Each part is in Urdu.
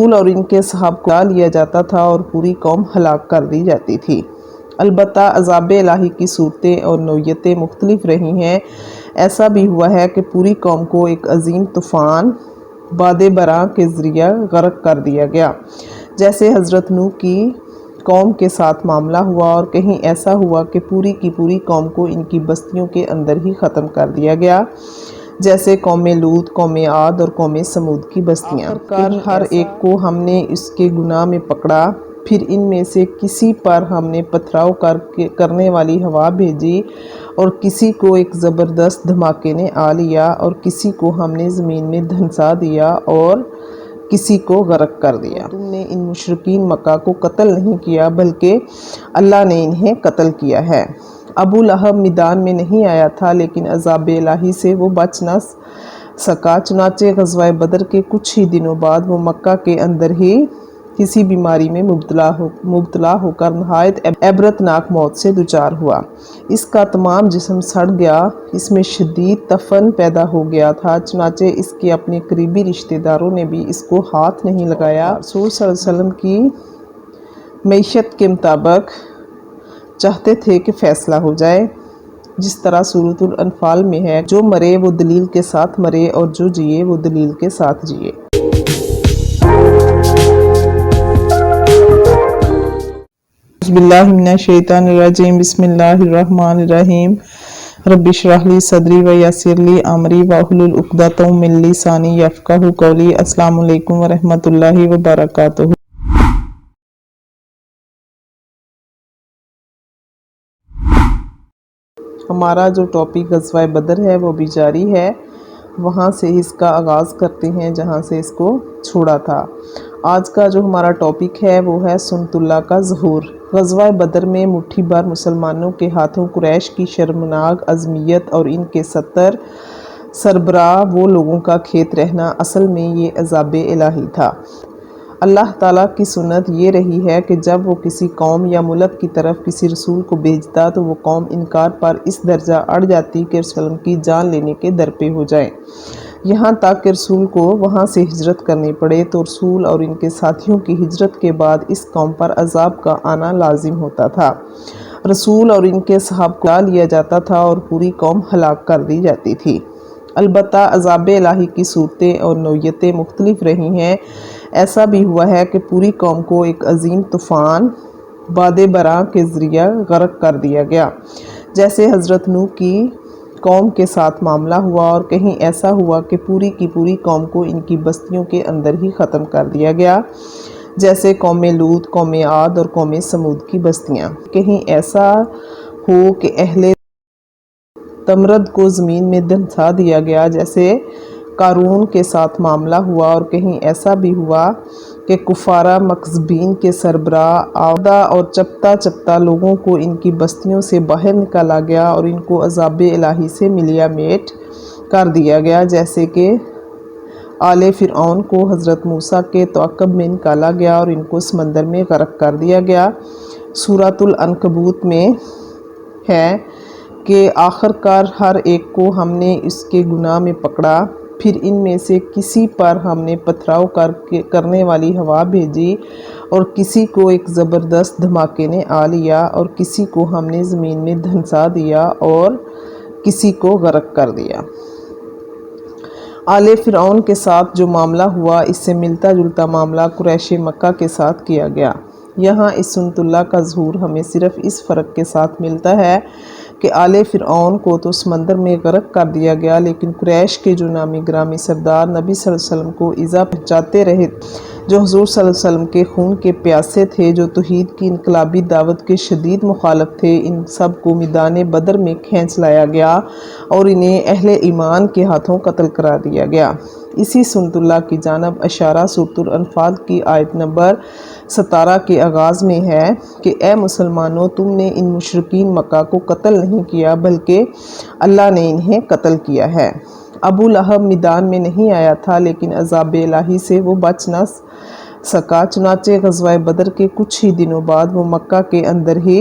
رسول اور ان کے صحابہ کو لیا جاتا تھا اور پوری قوم ہلاک کر دی جاتی تھی۔ البتہ عذاب الہی کی صورتیں اور نوعیتیں مختلف رہی ہیں۔ ایسا بھی ہوا ہے کہ پوری قوم کو ایک عظیم طوفان باد براں کے ذریعہ غرق کر دیا گیا، جیسے حضرت نوح کی قوم کے ساتھ معاملہ ہوا، اور کہیں ایسا ہوا کہ پوری کی پوری قوم کو ان کی بستیوں کے اندر ہی ختم کر دیا گیا، جیسے قوم لوط، قوم عاد اور قوم سمود کی بستیاں۔ آخرکار ہر ایک کو ہم نے اس کے گناہ میں پکڑا، پھر ان میں سے کسی پر ہم نے پتھراؤ کرنے والی ہوا بھیجی، اور کسی کو ایک زبردست دھماکے نے آ لیا، اور کسی کو ہم نے زمین میں دھنسا دیا اور کسی کو غرق کر دیا۔ تم نے ان مشرکین مکہ کو قتل نہیں کیا بلکہ اللہ نے انہیں قتل کیا ہے۔ ابو لہب میدان میں نہیں آیا تھا، لیکن عذاب الہی سے وہ بچ نہ سکا، چنانچہ غزوہ بدر کے کچھ ہی دنوں بعد وہ مکہ کے اندر ہی کسی بیماری میں مبتلا ہو کر نہایت عبرتناک موت سے دوچار ہوا۔ اس کا تمام جسم سڑ گیا، اس میں شدید تفن پیدا ہو گیا تھا، چنانچہ اس کے اپنے قریبی رشتہ داروں نے بھی اس کو ہاتھ نہیں لگایا۔ رسول صلی اللہ علیہ وسلم کی معیشت کے مطابق چاہتے تھے کہ فیصلہ ہو جائے، جس طرح سورۃ الانفال میں ہے، جو مرے وہ دلیل کے ساتھ مرے اور جو جیے وہ دلیل کے ساتھ جیے۔ بسم اللہ من الشیطان الرجیم، بسم اللہ الرحمن الرحیم۔ رب اشرح لی صدری ویسر لی امری واحلل عقدۃ من لسانی یفقہوا قولی۔ السلام علیکم ورحمۃ اللہ وبرکاتہ۔ ہمارا جو ٹاپک غزوہ بدر ہے وہ بھی جاری ہے، وہاں سے اس کا آغاز کرتے ہیں جہاں سے اس کو چھوڑا تھا۔ آج کا جو ہمارا ٹاپک ہے وہ ہے سنت اللہ کا ظہور۔ غزوہ بدر میں مٹھی بھر مسلمانوں کے ہاتھوں قریش کی شرمناک عظمیت اور ان کے 70 سربراہ وہ لوگوں کا کھیت رہنا، اصل میں یہ عذاب الہی تھا۔ اللہ تعالیٰ کی سنت یہ رہی ہے کہ جب وہ کسی قوم یا ملک کی طرف کسی رسول کو بھیجتا تو وہ قوم انکار پر اس درجہ اڑ جاتی کہ رسول کی جان لینے کے درپے ہو جائیں، یہاں تک کہ رسول کو وہاں سے ہجرت کرنی پڑے، تو رسول اور ان کے ساتھیوں کی ہجرت کے بعد اس قوم پر عذاب کا آنا لازم ہوتا تھا۔ رسول اور ان کے صحابہ کو لیا جاتا تھا اور پوری قوم ہلاک کر دی جاتی تھی۔ البتہ عذاب الہی کی صورتیں اور نوعیتیں مختلف رہی ہیں۔ ایسا بھی ہوا ہے کہ پوری قوم کو ایک عظیم طوفان باد براں کے ذریعہ غرق کر دیا گیا، جیسے حضرت نوح کی قوم کے ساتھ معاملہ ہوا، اور کہیں ایسا ہوا کہ پوری کی پوری قوم کو ان کی بستیوں کے اندر ہی ختم کر دیا گیا، جیسے قوم لوط، قوم عاد اور قوم سمود کی بستیاں۔ کہیں ایسا ہو کہ اہل تمرد کو زمین میں دھنسا دیا گیا، جیسے قارون کے ساتھ معاملہ ہوا، اور کہیں ایسا بھی ہوا کہ کفارہ مکذبین کے سربراہ آودہ اور چپتا چپتا لوگوں کو ان کی بستیوں سے باہر نکالا گیا اور ان کو عذاب الہی سے ملیا میٹ کر دیا گیا، جیسے کہ آل فرعون کو حضرت موسیٰ کے تعاقب میں نکالا گیا اور ان کو سمندر میں غرق کر دیا گیا۔ سورۃ العنکبوت میں ہے کہ آخرکار ہر ایک کو ہم نے اس کے گناہ میں پکڑا، پھر ان میں سے کسی پر ہم نے پتھراؤ کرنے والی ہوا بھیجی، اور کسی کو ایک زبردست دھماکے نے آ لیا، اور کسی کو ہم نے زمین میں دھنسا دیا اور کسی کو غرق کر دیا۔ آل فرعون کے ساتھ جو معاملہ ہوا، اس سے ملتا جلتا معاملہ قریش مکہ کے ساتھ کیا گیا۔ یہاں اس سنت اللہ کا ظہور ہمیں صرف اس فرق کے ساتھ ملتا ہے کہ آل فرعون کو تو سمندر میں غرق کر دیا گیا، لیکن قریش کے جو نامی گرامی سردار نبی صلی اللہ علیہ وسلم کو ایذا پہنچاتے رہے، جو حضور صلی اللہ علیہ وسلم کے خون کے پیاسے تھے، جو توحید کی انقلابی دعوت کے شدید مخالف تھے، ان سب کو میدان بدر میں کھینچ لایا گیا اور انہیں اہل ایمان کے ہاتھوں قتل کرا دیا گیا۔ اسی سنت اللہ کی جانب اشارہ سورۃ الانفال کی آیت نمبر 17 کے آغاز میں ہے کہ اے مسلمانوں، تم نے ان مشرکین مکہ کو قتل نہیں کیا بلکہ اللہ نے انہیں قتل کیا ہے۔ ابو لہب میدان میں نہیں آیا تھا، لیکن عذاب الہی سے وہ بچ نہ سکا، چنانچہ غزوہ بدر کے کچھ ہی دنوں بعد وہ مکہ کے اندر ہی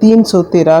313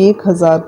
1000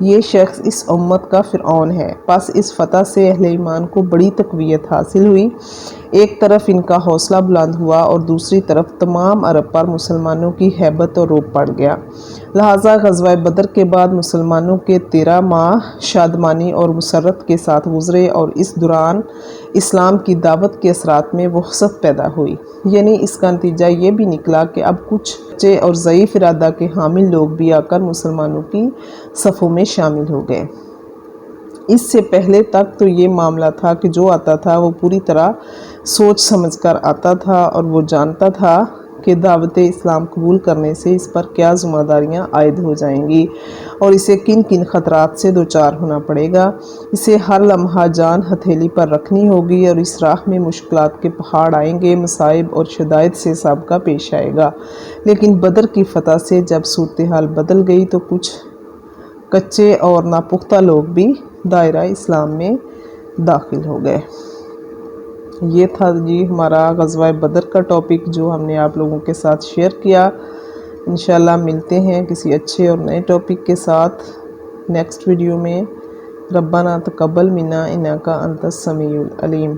یہ شخص اس امت کا فرعون ہے۔ پس اس فتح سے اہل ایمان کو بڑی تقویت حاصل ہوئی۔ ایک طرف ان کا حوصلہ بلند ہوا اور دوسری طرف تمام عرب پر مسلمانوں کی ہیبت اور رعب پڑ گیا۔ لہٰذا غزوہ بدر کے بعد مسلمانوں کے 13 ماہ شادمانی اور مسرت کے ساتھ گزرے اور اس دوران اسلام کی دعوت کے اثرات میں وسعت پیدا ہوئی۔ یعنی اس کا نتیجہ یہ بھی نکلا کہ اب کچھ بچے اور ضعیف ارادہ کے حامل لوگ بھی آ کر مسلمانوں کی صفوں میں شامل ہو گئے۔ اس سے پہلے تک تو یہ معاملہ تھا کہ جو آتا تھا وہ پوری طرح سوچ سمجھ کر آتا تھا اور وہ جانتا تھا کہ دعوت اسلام قبول کرنے سے اس پر کیا ذمہ داریاں عائد ہو جائیں گی اور اسے کن کن خطرات سے دوچار ہونا پڑے گا۔ اسے ہر لمحہ جان ہتھیلی پر رکھنی ہوگی اور اس راہ میں مشکلات کے پہاڑ آئیں گے، مصائب اور شدائد سے سابقہ پیش آئے گا۔ لیکن بدر کی فتح سے جب صورتحال بدل گئی تو کچھ کچے اور ناپختہ لوگ بھی دائرہ اسلام میں داخل ہو گئے۔ یہ تھا جی ہمارا غزوہ بدر کا ٹاپک جو ہم نے آپ لوگوں کے ساتھ شیئر کیا۔ انشاءاللہ ملتے ہیں کسی اچھے اور نئے ٹاپک کے ساتھ نیکسٹ ویڈیو میں۔ ربنا تقبل منا انک انت السمیع العلیم۔